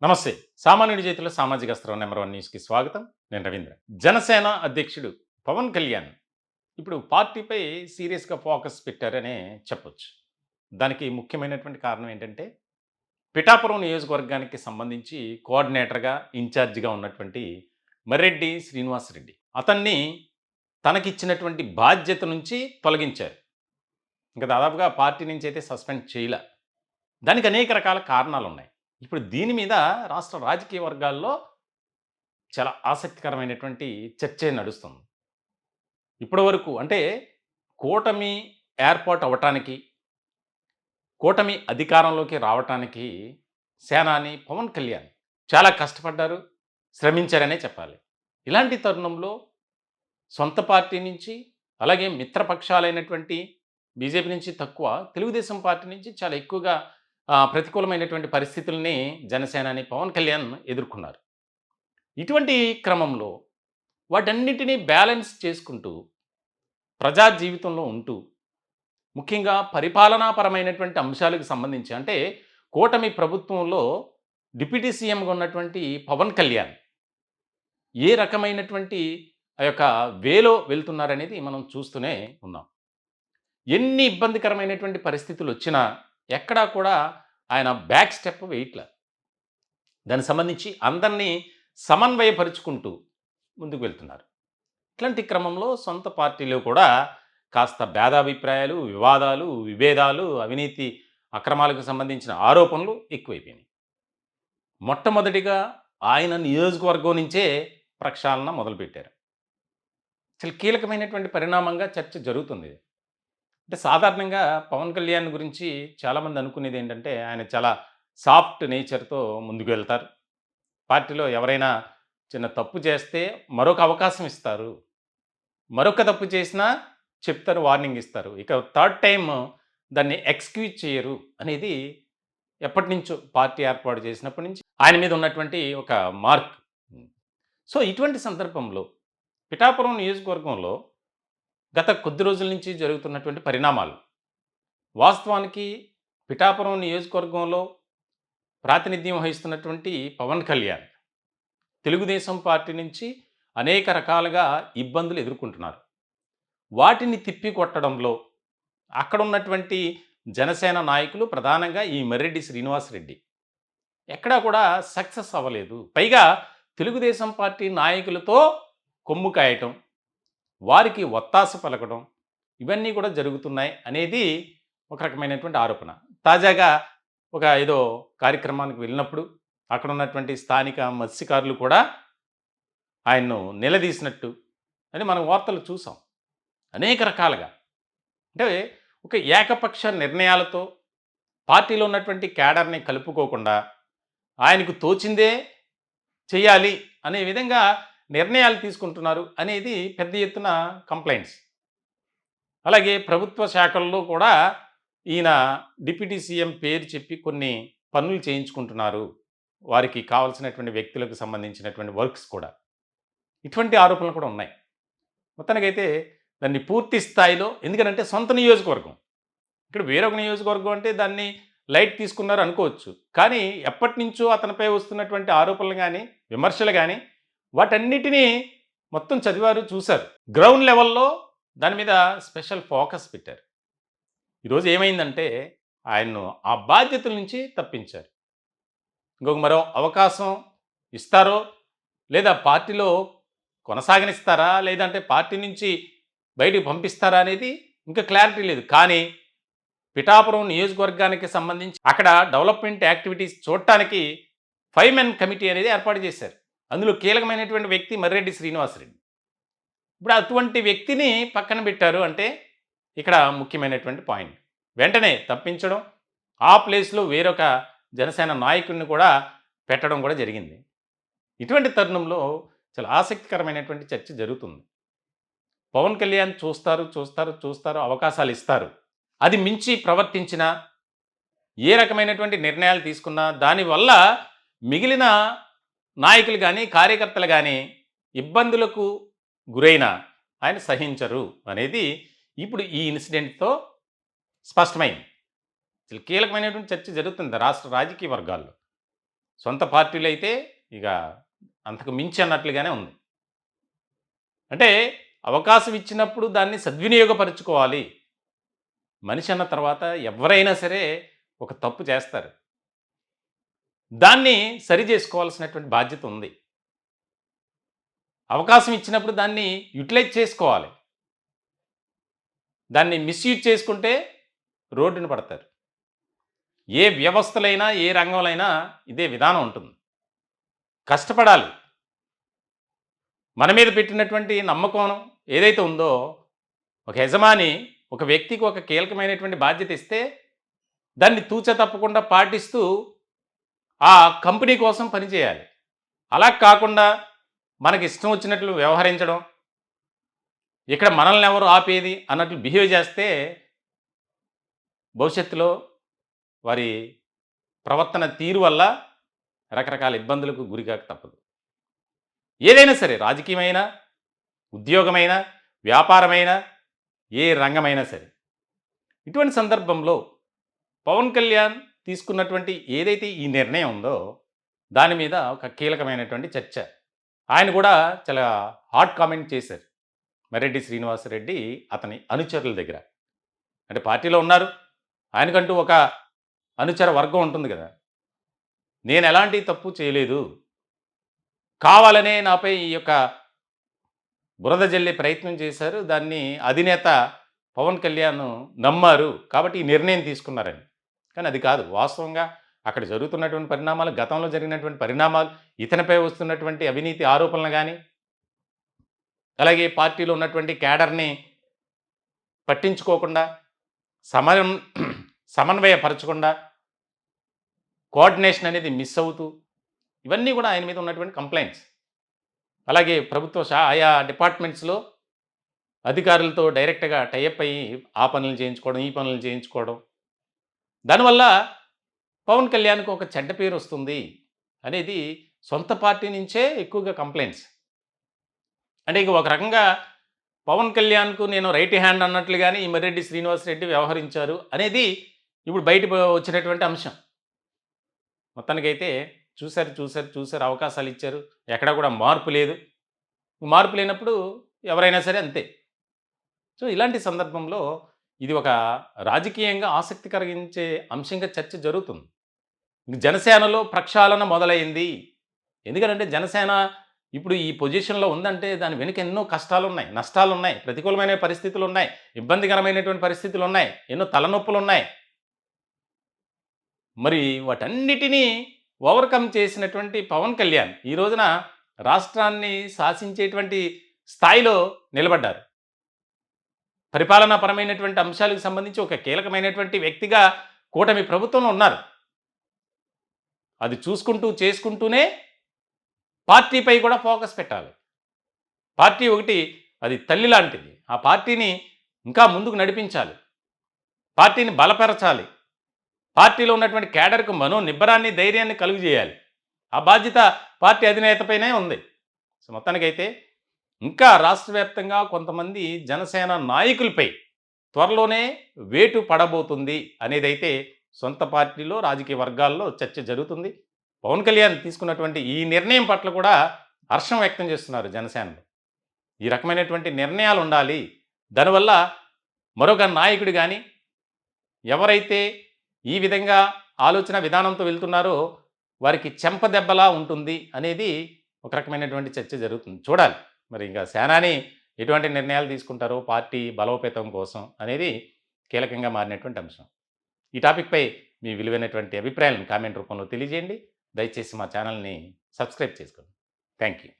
నమస్తే. సామాన్యుడి చేతిలో సామాజిక అస్త్రం నంబర్ 1 న్యూస్‌కి స్వాగతం. నేను రవీంద్ర. జనసేన అధ్యక్షుడు పవన్ కళ్యాణ్ ఇప్పుడు పార్టీపై సీరియస్‌గా ఫోకస్ పెట్టారనే చెప్పొచ్చు. దానికి ముఖ్యమైనటువంటి కారణం ఏంటంటే, పిఠాపురం నియోజకవర్గానికి సంబంధించి కోఆర్డినేటర్‌గా, ఇన్‌చార్జ్‌గా ఉన్నటువంటి మర్రెడ్డి శ్రీనివాసరెడ్డి. అతన్ని తనకిచ్చినటువంటి బాధ్యత నుంచి తొలగించారు. ఇంక దాదాపుగా పార్టీ నుంచి అయితే సస్పెండ్ చేయలా. దానికి అనేక రకాల కారణాలున్నాయి. ఇప్పుడు దీని మీద రాష్ట్ర రాజకీయ వర్గాల్లో చాలా ఆసక్తికరమైనటువంటి చర్చే నడుస్తుంది. ఇప్పటివరకు అంటే కూటమి ఏర్పాటు అవ్వటానికి, కూటమి అధికారంలోకి రావటానికి సేనాని పవన్ కళ్యాణ్ చాలా కష్టపడ్డారు, శ్రమించారనే చెప్పాలి. ఇలాంటి తరుణంలో సొంత పార్టీ నుంచి, అలాగే మిత్రపక్షాలైనటువంటి బీజేపీ నుంచి తక్కువ, తెలుగుదేశం పార్టీ నుంచి చాలా ఎక్కువగా ప్రతికూలమైనటువంటి పరిస్థితుల్ని జనసేనాని పవన్ కళ్యాణ్ ఎదుర్కొన్నారు. ఇటువంటి క్రమంలో వాటన్నిటిని బ్యాలెన్స్ చేసుకుంటూ, ప్రజా జీవితంలో ఉంటూ, ముఖ్యంగా పరిపాలనాపరమైనటువంటి అంశాలకు సంబంధించి అంటే, కూటమి ప్రభుత్వంలో డిప్యూటీ సీఎంగా ఉన్నటువంటి పవన్ కళ్యాణ్ ఏ రకమైనటువంటి ఆ యొక్క వేలో వెళ్తున్నారనేది మనం చూస్తూనే ఉన్నాం. ఎన్ని ఇబ్బందికరమైనటువంటి పరిస్థితులొచ్చినా, ఎక్కడా కూడా ఆయన బ్యాక్ స్టెప్ వేయట్ల. దానికి సంబంధించి అందరినీ సమన్వయపరుచుకుంటూ ముందుకు వెళ్తున్నారు. ఇట్లాంటి క్రమంలో సొంత పార్టీలో కూడా కాస్త భేదాభిప్రాయాలు, వివాదాలు, విభేదాలు, అవినీతి అక్రమాలకు సంబంధించిన ఆరోపణలు ఎక్కువైపోయినాయి. మొట్టమొదటిగా ఆయన నియోజకవర్గం నుంచే ప్రక్షాళన మొదలుపెట్టారు. అసలు కీలకమైనటువంటి పరిణామంగా చర్చ జరుగుతుంది ఇది. అంటే సాధారణంగా పవన్ కళ్యాణ్ గురించి చాలామంది అనుకునేది ఏంటంటే, ఆయన చాలా సాఫ్ట్ నేచర్‌తో ముందుకు వెళ్తారు. పార్టీలో ఎవరైనా చిన్న తప్పు చేస్తే మరొక అవకాశం ఇస్తారు. మరొక తప్పు చేసినా చెప్తారు, వార్నింగ్ ఇస్తారు. ఇక థర్డ్ టైమ్ దాన్ని ఎక్స్‌క్యూజ్ చేయరు అనేది ఎప్పటినుంచో పార్టీ ఏర్పాటు చేసినప్పటి నుంచి ఆయన మీద ఉన్నటువంటి ఒక మార్క్. సో, ఇటువంటి సందర్భంలో పిఠాపురం నియోజకవర్గంలో గత కొద్ది రోజుల నుంచి జరుగుతున్నటువంటి పరిణామాలు. వాస్తవానికి పిఠాపురం నియోజకవర్గంలో ప్రాతినిధ్యం వహిస్తున్నటువంటి పవన్ కళ్యాణ్ తెలుగుదేశం పార్టీ నుంచి అనేక రకాలుగా ఇబ్బందులు ఎదుర్కొంటున్నారు. వాటిని తిప్పికొట్టడంలో అక్కడున్నటువంటి జనసేన నాయకులు ప్రధానంగా ఈ మర్రెడ్డి శ్రీనివాసరెడ్డి ఎక్కడా కూడా సక్సెస్ అవ్వలేదు. పైగా తెలుగుదేశం పార్టీ నాయకులతో కొమ్ము కాయటం, వారికి ఒత్తాస పలకడం ఇవన్నీ కూడా జరుగుతున్నాయి అనేది ఒక రకమైనటువంటి ఆరోపణ. తాజాగా ఒక ఏదో కార్యక్రమానికి వెళ్ళినప్పుడు అక్కడ ఉన్నటువంటి స్థానిక మత్స్యకారులు కూడా ఆయన్ను నిలదీసినట్టు అని మనం వార్తలు చూసాం. అనేక రకాలుగా. అంటే ఒక ఏకపక్ష నిర్ణయాలతో పార్టీలో ఉన్నటువంటి క్యాడర్‌ని కలుపుకోకుండా ఆయనకు తోచిందే చేయాలి అనే విధంగా నిర్ణయాలు తీసుకుంటున్నారు అనేది పెద్ద ఎత్తున కంప్లెయింట్స్. అలాగే ప్రభుత్వ శాఖల్లో కూడా ఈయన డిప్యూటీ సీఎం పేరు చెప్పి కొన్ని పనులు చేయించుకుంటున్నారు. వారికి కావాల్సినటువంటి వ్యక్తులకు సంబంధించినటువంటి వర్క్స్ కూడా. ఇటువంటి ఆరోపణలు కూడా ఉన్నాయి. మొత్తానికైతే దాన్ని పూర్తి స్థాయిలో ఎందుకనంటే సొంత నియోజకవర్గం. ఇక్కడ వేరొక నియోజకవర్గం అంటే దాన్ని లైట్ తీసుకున్నారు అనుకోవచ్చు. కానీ ఎప్పటినుంచో అతనిపై వస్తున్నటువంటి ఆరోపణలు గాని, విమర్శలు గాని వాటన్నిటిని మొత్తం చదివారు, చూసారు. గ్రౌండ్ లెవెల్‌లో దాని మీద స్పెషల్ ఫోకస్ పెట్టారు. ఈరోజు ఏమైందంటే ఆయన్ను ఆ బాధ్యతల నుంచి తప్పించారు. ఇంకొక మరో అవకాశం ఇస్తారో, లేదా పార్టీలో కొనసాగనిస్తారా? లేదంటే పార్టీ నుంచి బయటికి పంపిస్తారా? అనేది ఇంకా క్లారిటీ లేదు. కానీ పిఠాపురం నియోజకవర్గానికి సంబంధించి అక్కడ డెవలప్‌మెంట్ యాక్టివిటీస్ చూడటానికి 5 మెన్ కమిటీ అనేది ఏర్పాటు చేశారు. అందులో కీలకమైనటువంటి వ్యక్తి మర్రెడ్డి శ్రీనివాసరెడ్డి. ఇప్పుడు అటువంటి వ్యక్తిని పక్కన పెట్టారు అంటే ఇక్కడ ముఖ్యమైనటువంటి పాయింట్. వెంటనే తప్పించడం, ఆ ప్లేస్‌లో వేరొక జనసేన నాయకుడిని కూడా పెట్టడం కూడా జరిగింది. ఇటువంటి తరుణంలో చాలా ఆసక్తికరమైనటువంటి చర్చ జరుగుతుంది. పవన్ కళ్యాణ్ చూస్తారు, అవకాశాలిస్తారు. అది మించి ప్రవర్తించినా, ఏ రకమైనటువంటి నిర్ణయాలు తీసుకున్నా దానివల్ల మిగిలిన నాయకులు గానీ, కార్యకర్తలు గానీ ఇబ్బందులకు గురైనా ఆయన సహించరు అనేది ఇప్పుడు ఈ ఇన్సిడెంట్‌తో స్పష్టమైంది. అసలు కీలకమైనటువంటి చర్చ జరుగుతుంది రాష్ట్ర రాజకీయ వర్గాల్లో. సొంత పార్టీలు అయితే ఇక అంతకు మించి అన్నట్లుగానే ఉంది. అంటే అవకాశం ఇచ్చినప్పుడు దాన్ని సద్వినియోగపరుచుకోవాలి. మనిషి అన్న తర్వాత ఎవరైనా సరే ఒక తప్పు చేస్తారు. దాన్ని సరిజేసుకోవాల్సినటువంటి బాధ్యత ఉంది. అవకాశం ఇచ్చినప్పుడు దాన్ని యుటిలైజ్ చేసుకోవాలి. దాన్ని మిస్‌యూజ్ చేసుకుంటే రోడ్డున పడతారు. ఏ వ్యవస్థలైనా, ఏ రంగంలైనా ఇదే విధానం ఉంటుంది. కష్టపడాలి. మన మీద పెట్టినటువంటి నమ్మకం ఏదైతే ఉందో, ఒక యజమాని ఒక వ్యక్తికి ఒక కీలకమైనటువంటి బాధ్యత ఇస్తే, దాన్ని తూచా తప్పకుండా పాటిస్తూ ఆ కంపెనీ కోసం పనిచేయాలి. అలా కాకుండా మనకి ఇష్టం వచ్చినట్లు వ్యవహరించడం, ఇక్కడ మనల్ని ఎవరు ఆపేది అన్నట్లు బిహేవ్ చేస్తే భవిష్యత్తులో వారి ప్రవర్తన తీరు వల్ల రకరకాల ఇబ్బందులకు గురికాక తప్పదు. ఏదైనా సరే రాజకీయమైనా, ఉద్యోగమైనా, వ్యాపారమైనా, ఏ రంగమైనా సరే. ఇటువంటి సందర్భంలో పవన్ కళ్యాణ్ తీసుకున్నటువంటి ఏదైతే ఈ నిర్ణయం ఉందో దాని మీద ఒక కీలకమైనటువంటి చర్చ. ఆయన కూడా చాలా హాట్ కామెంట్ చేశారు. మర్రెడ్డి శ్రీనివాసరెడ్డి అతని అనుచరుల దగ్గర. అంటే పార్టీలో ఉన్నారు. ఆయనకంటూ ఒక అనుచర వర్గం ఉంటుంది కదా! నేను ఎలాంటి తప్పు చేయలేదు. కావాలనే నాపై ఈ యొక్క బురద జల్లే ప్రయత్నం చేశారు. దాన్ని అధినేత పవన్ కళ్యాణ్ నమ్మారు. కాబట్టి ఈ నిర్ణయం తీసుకున్నారని. కానీ అది కాదు. వాస్తవంగా అక్కడ జరుగుతున్నటువంటి పరిణామాలు, గతంలో జరిగినటువంటి పరిణామాలు, ఇతనిపై వస్తున్నటువంటి అవినీతి ఆరోపణలు గానీ, అలాగే పార్టీలో ఉన్నటువంటి క్యాడర్‌ని పట్టించుకోకుండా, సమరం సమన్వయపరచకుండా, కోఆర్డినేషన్ అనేది మిస్ అవుతూ, ఇవన్నీ కూడా ఆయన మీద ఉన్నటువంటి కంప్లెయింట్స్. అలాగే ప్రభుత్వ ఆయా డిపార్ట్మెంట్స్‌లో అధికారులతో డైరెక్ట్‌గా టై అప్ అయ్యి ఆ పనులు చేయించుకోవడం, ఈ పనులు చేయించుకోవడం. దానివల్ల పవన్ కళ్యాణ్‌కి ఒక చెడ్డ పేరు వస్తుంది అనేది సొంత పార్టీ నుంచే ఎక్కువగా కంప్లెయింట్స్. అంటే ఇక ఒక రకంగా పవన్ కళ్యాణ్‌కు నేను రైట్ హ్యాండ్ అన్నట్లుగానే ఈ మర్రెడ్డి శ్రీనివాసరెడ్డి వ్యవహరించారు అనేది ఇప్పుడు బయట వచ్చినటువంటి అంశం. మొత్తానికైతే చూసారు అవకాశాలు ఇచ్చారు. ఎక్కడా కూడా మార్పు లేదు. మార్పు లేనప్పుడు ఎవరైనా సరే అంతే. సో, ఇలాంటి సందర్భంలో ఇది ఒక రాజకీయంగా ఆసక్తి కలిగించే అంశంగా చర్చ జరుగుతుంది. జనసేనలో ప్రక్షాళన మొదలైంది. ఎందుకనంటే జనసేన ఇప్పుడు ఈ పొజిషన్‌లో ఉందంటే దాని వెనుక ఎన్నో కష్టాలున్నాయి, నష్టాలున్నాయి, ప్రతికూలమైన పరిస్థితులున్నాయి, ఇబ్బందికరమైనటువంటి పరిస్థితులున్నాయి, ఎన్నో తలనొప్పులున్నాయి. మరి వాటన్నిటినీ ఓవర్‌కమ్ చేసినటువంటి పవన్ కళ్యాణ్ ఈ రోజున రాష్ట్రాన్ని శాసించేటువంటి స్థాయిలో నిలబడ్డారు. పరిపాలనాపరమైనటువంటి అంశాలకు సంబంధించి ఒక కీలకమైనటువంటి వ్యక్తిగా కూటమి ప్రభుత్వంలో ఉన్నారు. అది చూసుకుంటూ, చేసుకుంటూనే పార్టీపై కూడా ఫోకస్ పెట్టాలి. పార్టీ ఒకటి అది తల్లి లాంటిది. ఆ పార్టీని ఇంకా ముందుకు నడిపించాలి. పార్టీని బలపరచాలి. పార్టీలో ఉన్నటువంటి క్యాడర్‌కు మనోనిబ్బరాన్ని, ధైర్యాన్ని కలుగజేయాలి. ఆ బాధ్యత పార్టీ అధినేతపైనే ఉంది. సో, మొత్తానికైతే ఇంకా రాష్ట్ర వ్యాప్తంగా కొంతమంది జనసేన నాయకులపై త్వరలోనే వేటు పడబోతుంది అనేదైతే సొంత పార్టీలో, రాజకీయ వర్గాల్లో చర్చ జరుగుతుంది. పవన్ కళ్యాణ్ తీసుకున్నటువంటి ఈ నిర్ణయం పట్ల కూడా హర్షం వ్యక్తం చేస్తున్నారు జనసేనలో. ఈ రకమైనటువంటి నిర్ణయాలు ఉండాలి. దానివల్ల మరొక నాయకుడు కానీ, ఎవరైతే ఈ విధంగా ఆలోచన విధానంతో వెళ్తున్నారో వారికి చెంపదెబ్బలా ఉంటుంది అనేది ఒక రకమైనటువంటి చర్చ జరుగుతుంది. చూడాలి మరి ఇంకా సేనాని ఎటువంటి నిర్ణయాలు తీసుకుంటారో పార్టీ బలోపేతం కోసం అనేది కీలకంగా మారినటువంటి అంశం. ఈ టాపిక్‌పై మీ విలువైనటువంటి అభిప్రాయాలను కామెంట్ రూపంలో తెలియజేయండి. దయచేసి మా ఛానల్‌ని సబ్స్క్రైబ్ చేసుకోండి. Thank you.